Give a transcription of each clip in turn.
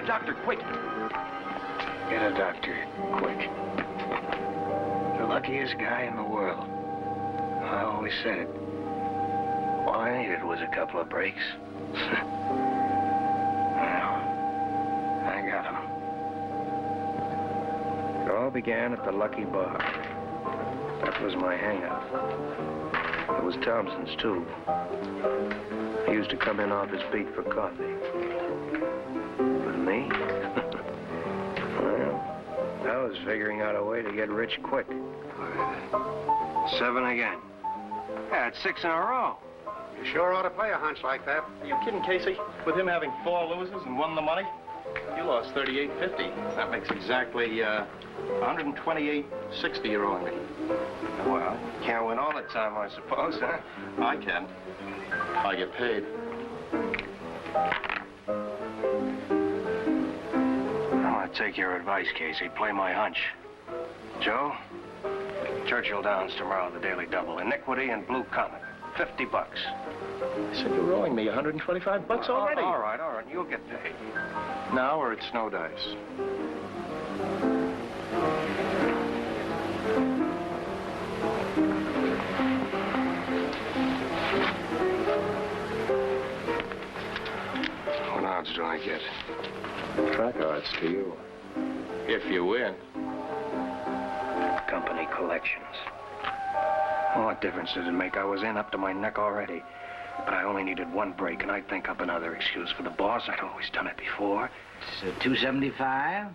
Doctor, quick. Get a doctor, quick. The luckiest guy in the world. I always said it. All I needed was a couple of breaks. Well, I got him. It all began at the Lucky Bar. That was my hangout. It was Thompson's, too. He used to come in off his beat for coffee. Me? Well, I was figuring out a way to get rich quick. 7 again. Yeah, it's 6 in a row. You sure ought to play a hunch like that. Are you kidding, Casey? With him having 4 losers and won the money? You lost $38.50. That makes exactly $128.60 you're owing me. Well, can't win all the time, I suppose, huh? I can. I get paid. Take your advice, Casey. Play my hunch. Joe, Churchill Downs tomorrow, the Daily Double. Iniquity and Blue Comet. $50. I said you were owing me $125 already. All right. You'll get paid. Now or it's snow dice. What odds do I get? Track odds to you. If you win. Company collections. Well, what difference does it make? I was in up to my neck already. But I only needed 1 break, and I'd think up another excuse for the boss. I'd always done it before. It's 275.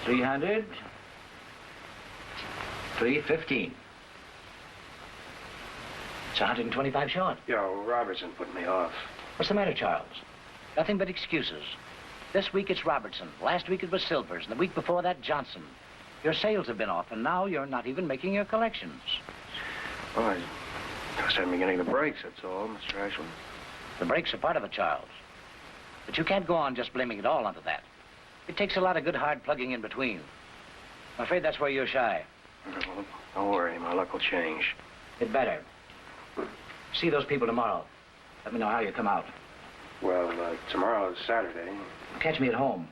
300. 315. It's 125 short. Yo, Robertson put me off. What's the matter, Charles? Nothing but excuses. This week it's Robertson. Last week it was Silvers, and the week before that, Johnson. Your sales have been off, and now you're not even making your collections. Well, I just haven't been getting the breaks, that's all, Mr. Ashland. The breaks are part of it, Charles. But you can't go on just blaming it all onto that. It takes a lot of good hard plugging in between. I'm afraid that's where you're shy. Well, don't worry, my luck will change. It better. See those people tomorrow. Let me know how you come out. Well, tomorrow is Saturday. Catch me at home.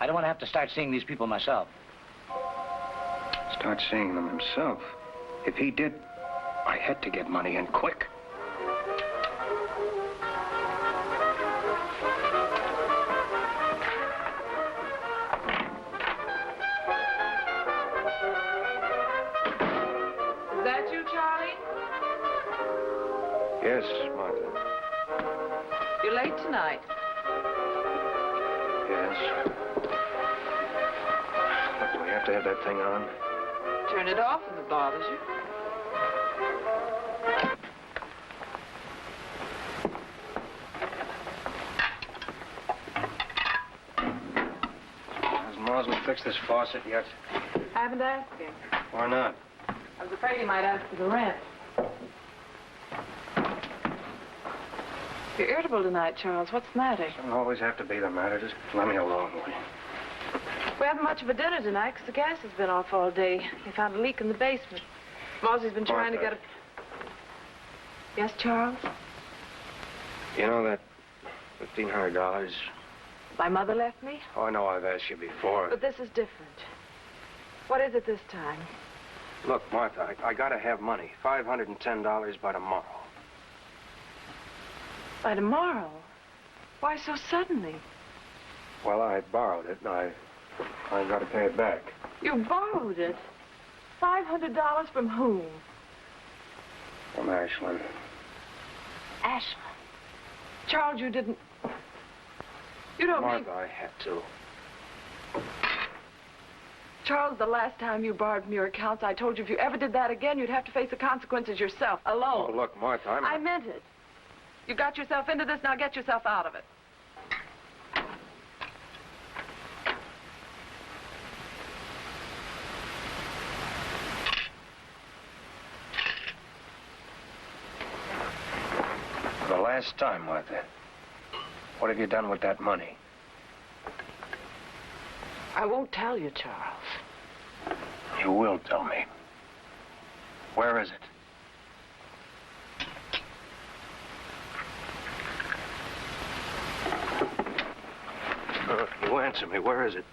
I don't want to have to start seeing these people myself. Start seeing them himself. If he did, I had to get money and quick. Is that you, Charlie? Yes, Martha. You're late tonight. Yes. Look, do we have to have that thing on? Turn it off if it bothers you. Has Mosley fixed this faucet yet? I haven't asked him. Why not? I was afraid he might ask for the rent. You're irritable tonight, Charles. What's the matter? Doesn't always have to be the matter. Just let me alone, will you? We haven't much of a dinner tonight because the gas has been off all day. They found a leak in the basement. Mosley's been trying to get a... Yes, Charles? You know that $1,500? My mother left me? Oh, I know I've asked you before. But this is different. What is it this time? Look, Martha, I gotta have money. $510 by tomorrow. By tomorrow? Why so suddenly? Well, I borrowed it, and I gotta pay it back. You borrowed it? $500 from whom? From Ashland. Ashland. Charles, you didn't... You don't mean... Martha, I had to. Charles, the last time you borrowed from your accounts, I told you if you ever did that again, you'd have to face the consequences yourself, alone. Oh, look, Martha, I meant it. You got yourself into this, now get yourself out of it. For the last time, Martha, what have you done with that money? I won't tell you, Charles. You will tell me. Where is it? You answer me. Where is it?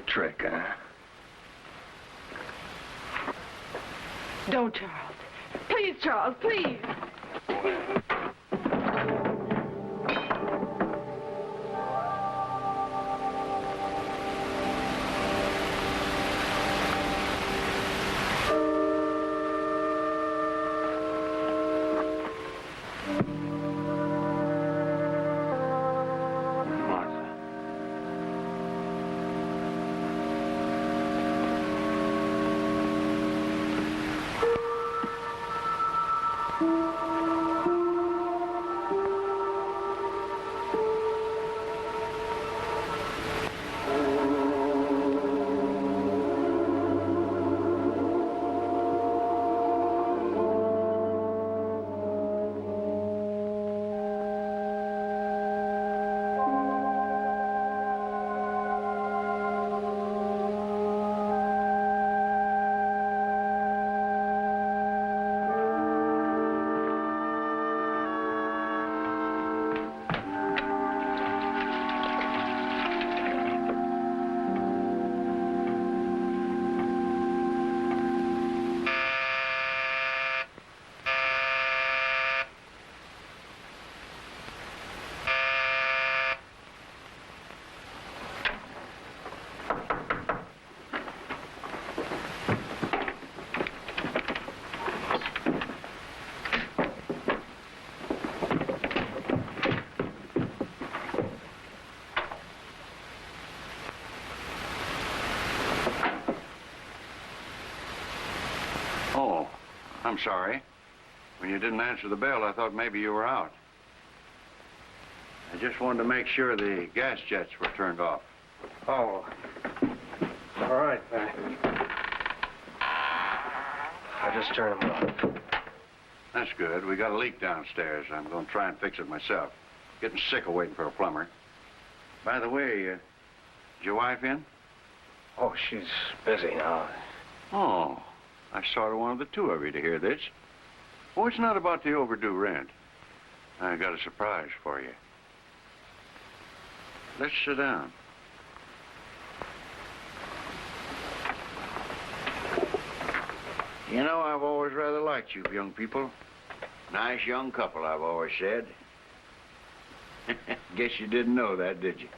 Trick, huh? Don't, Charles. Please, Charles, please. Oh, I'm sorry. When you didn't answer the bell, I thought maybe you were out. I just wanted to make sure the gas jets were turned off. Oh. All right, then. I just turned them off. That's good. We got a leak downstairs. I'm going to try and fix it myself. Getting sick of waiting for a plumber. By the way, is your wife in? Oh, she's busy now. Oh, I sort of wanted the two of you to hear this. Oh, it's not about the overdue rent. I got a surprise for you. Let's sit down. You know, I've always rather liked you young people. Nice young couple, I've always said. Guess you didn't know that, did you?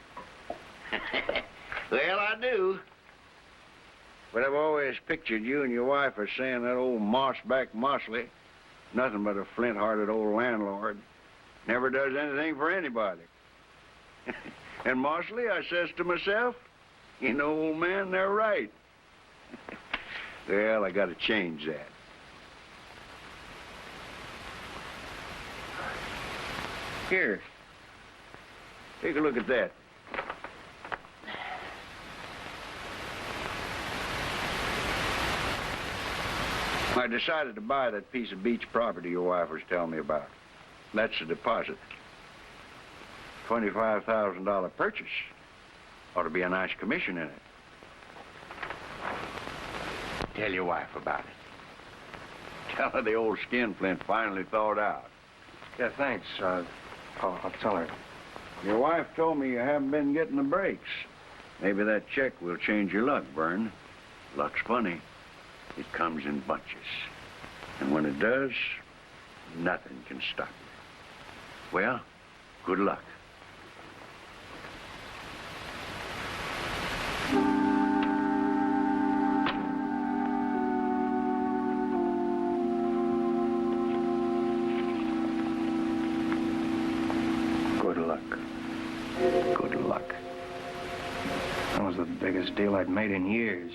Well, I do. But I've always pictured you and your wife as saying that old mossback Mosley, nothing but a flint-hearted old landlord, never does anything for anybody. And Mosley, I says to myself, you know, old man, they're right. Well, I got to change that. Here, take a look at that. I decided to buy that piece of beach property your wife was telling me about. That's the deposit. $25,000 purchase. Ought to be a nice commission in it. Tell your wife about it. Tell her the old skinflint finally thawed out. Yeah, thanks. I'll tell her. Your wife told me you haven't been getting the breaks. Maybe that check will change your luck, Vern. Luck's funny. It comes in bunches. And when it does, nothing can stop it. Well, good luck. Good luck. Good luck. That was the biggest deal I'd made in years.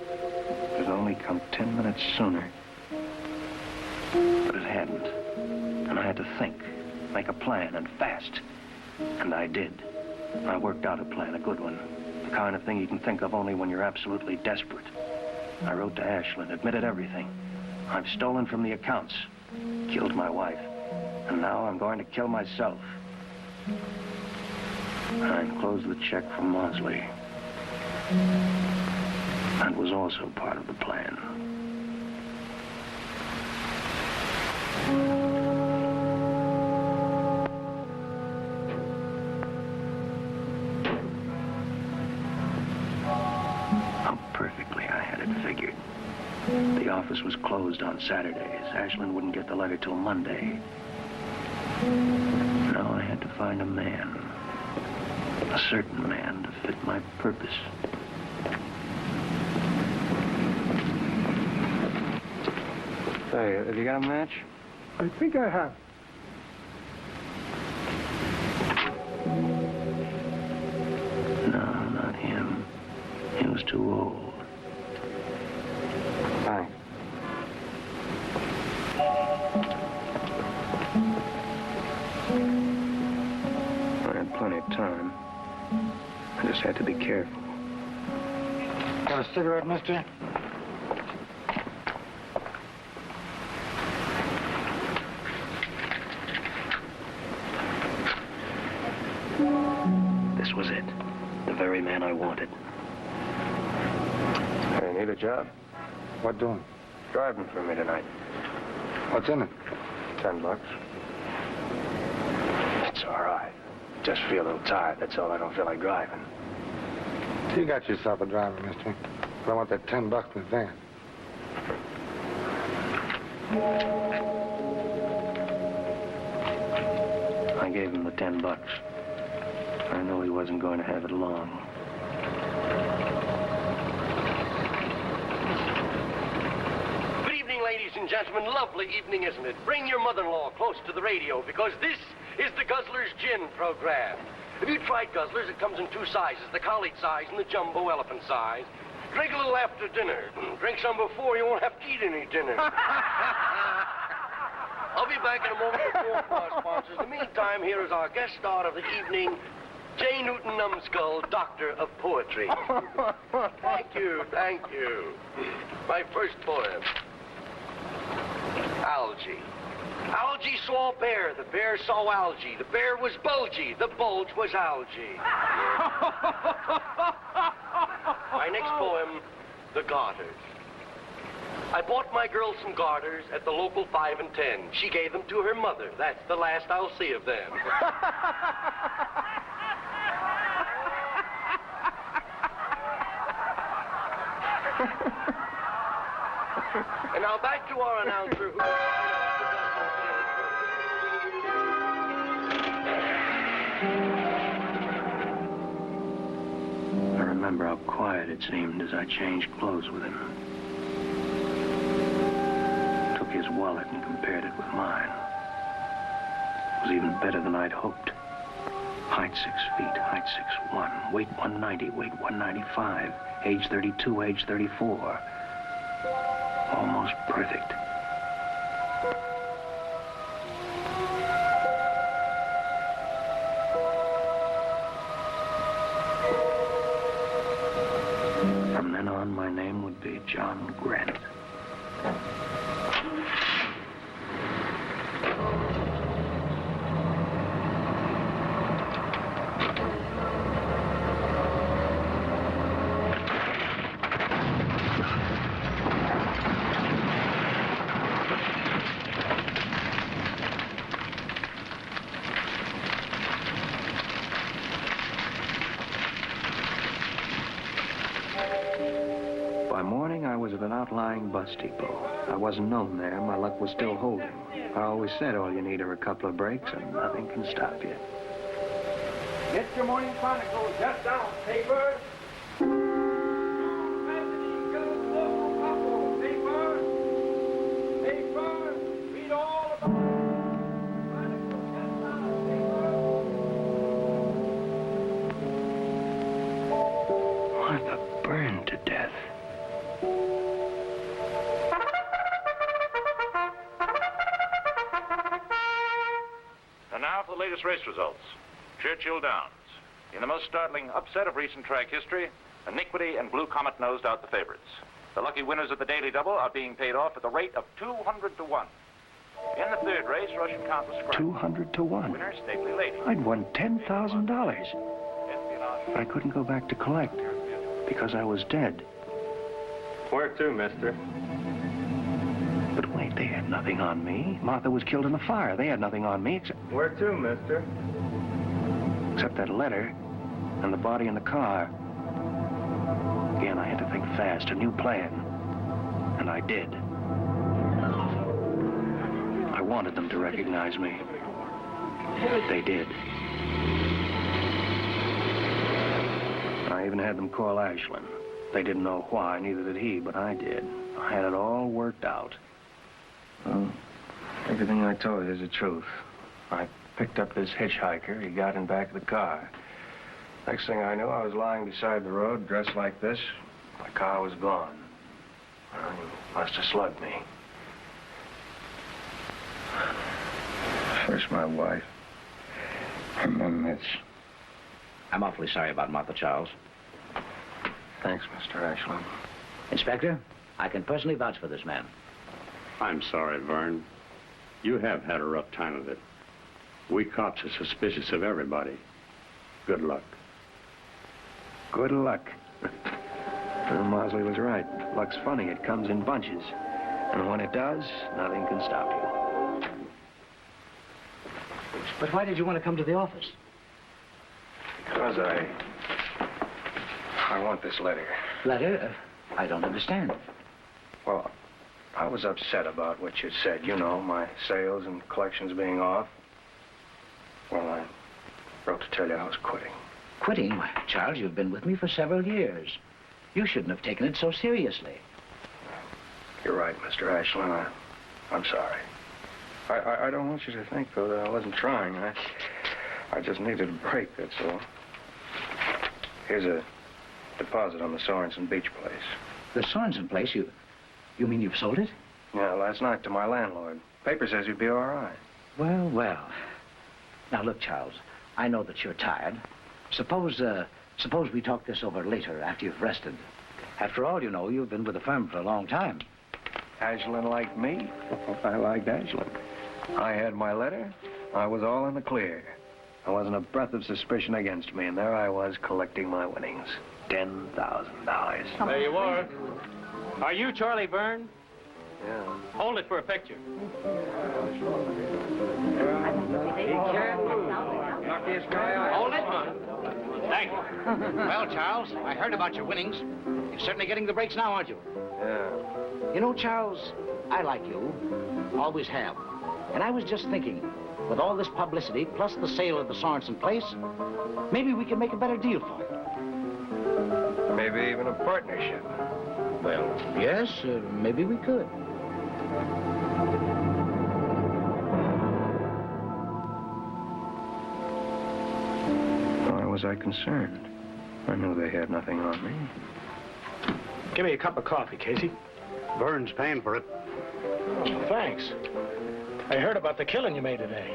It had only come 10 minutes sooner. But it hadn't. And I had to think, make a plan, and fast. And I did. I worked out a plan, a good one. The kind of thing you can think of only when you're absolutely desperate. I wrote to Ashland, admitted everything. I've stolen from the accounts, killed my wife, and now I'm going to kill myself. I enclosed the check from Mosley. That was also part of the plan. How perfectly I had it figured. The office was closed on Saturdays. Ashland wouldn't get the letter till Monday. Now I had to find a man. A certain man to fit my purpose. Say, have you got a match? I think I have. No, not him. He was too old. Thanks. I had plenty of time. I just had to be careful. Got a cigarette, mister? This was it. The very man I wanted. Hey, need a job? What doing? Driving for me tonight. What's in it? $10. It's all right. Just feel a little tired. That's all. I don't feel like driving. You got yourself a driver, mister. But I want that $10 in advance. I gave him the $10. I knew he wasn't going to have it long. Good evening, ladies and gentlemen. Lovely evening, isn't it? Bring your mother-in-law close to the radio because this is the Guzzler's Gin program. Have you tried Guzzler's? It comes in two sizes, the collie size and the jumbo elephant size. Drink a little after dinner. Drink some before, you won't have to eat any dinner. I'll be back in a moment with more of our sponsors. In the meantime, here is our guest star of the evening, J. Newton Numskull, Doctor of Poetry. Thank you, thank you. My first poem. Algae. Algae saw a bear. The bear saw algae. The bear was bulgy. The bulge was algae. My next poem, The Garters. I bought my girl some garters at the local 5 and 10. She gave them to her mother. That's the last I'll see of them. And now back to our announcer who... I remember how quiet it seemed as I changed clothes with him. Took his wallet and compared it with mine. It was even better than I'd hoped. Height 6 feet, height 6'1", weight 190, weight 195, age 32, age 34. Almost perfect. From then on, my name would be John Grant. By morning, I was at an outlying bus depot. I wasn't known there. My luck was still holding. I always said all you need are a couple of breaks and nothing can stop you. Get your morning chronicles just down, paper. Read all about it. Martha burned to death. And now for the latest race results. Churchill Downs. In the most startling upset of recent track history, Iniquity and Blue Comet nosed out the favorites. The lucky winners of the Daily Double are being paid off at the rate of 200 to 1. In the third race, Russian Count was scratched. 200 to 1. Winner, Stately Lady. I'd won $10,000. But I couldn't go back to collect because I was dead. Where to, mister? But wait, they had nothing on me. Martha was killed in the fire. They had nothing on me Where to, mister? except that letter and the body in the car. Again, I had to think fast, a new plan. And I did. I wanted them to recognize me. They did. I even had them call Ashland. They didn't know why, neither did he, but I did. I had it all worked out. Well, everything I told you is the truth. I picked up this hitchhiker. He got in back of the car. Next thing I knew, I was lying beside the road, dressed like this. My car was gone. Well, he must have slugged me. First my wife, and then Mitch. I'm awfully sorry about Martha, Charles. Thanks, Mr. Ashland. Inspector, I can personally vouch for this man. I'm sorry, Vern. You have had a rough time of it. We cops are suspicious of everybody. Good luck. Good luck. Well, Mosley was right. Luck's funny. It comes in bunches. And when it does, nothing can stop you. But why did you want to come to the office? Because I want this letter. Letter? I don't understand. Well, I was upset about what you said. You know, my sales and collections being off. Well, I wrote to tell you I was quitting. Quitting? Why, Charles, you've been with me for several years. You shouldn't have taken it so seriously. You're right, Mr. Ashland. I'm sorry. I don't want you to think, though, that I wasn't trying. I just needed a break, that's all. Here's a deposit on the Sorensen Beach place. The Sorensen place? You mean you've sold it? Yeah, last night to my landlord. Paper says you'd be all right. Well, well. Now, look, Charles, I know that you're tired. Suppose we talk this over later after you've rested. After all, you know, you've been with the firm for a long time. Ashland liked me. I liked Ashland. I had my letter. I was all in the clear. There wasn't a breath of suspicion against me, and there I was collecting my winnings. $10,000. There you are. Are you Charlie Byrne? Yeah. Hold it for a picture. He can't move. Luckiest guy. Hold it, man. Thank you. Well, Charles, I heard about your winnings. You're certainly getting the breaks now, aren't you? Yeah. You know, Charles, I like you. Always have. And I was just thinking, with all this publicity, plus the sale of the Sorensen place, maybe we can make a better deal for you. Maybe even a partnership. Well, yes, maybe we could. Why was I concerned? I knew they had nothing on me. Give me a cup of coffee, Casey. Vern's paying for it. Oh, thanks. I heard about the killing you made today.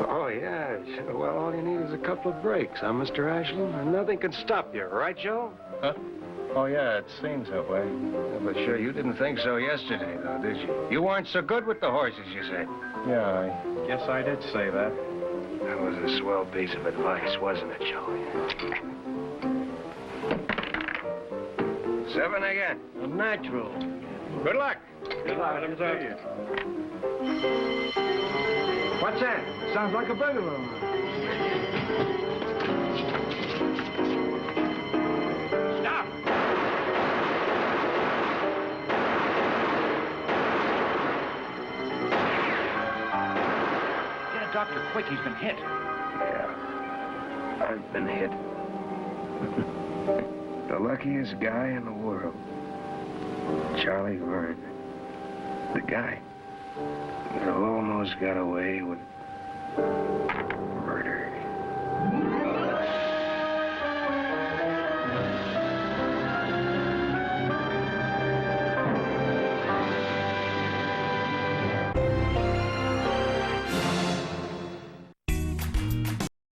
Oh, yeah. Well, all you need is a couple of breaks, huh, Mr. Ashland? And nothing can stop you, right, Joe? Huh? Oh, yeah, it seems that way. Yeah, but sure, you didn't think so yesterday, though, did you? You weren't so good with the horses, you said. Yeah, I guess I did say that. That was a swell piece of advice, wasn't it, Joey? 7 again. A natural. Good luck. Good luck. Let him see you. What's that? Sounds like a burglar. Stop! Get a doctor quick. He's been hit. Yeah, I've been hit. The luckiest guy in the world. Charlie Verne. The guy that almost got away with murder.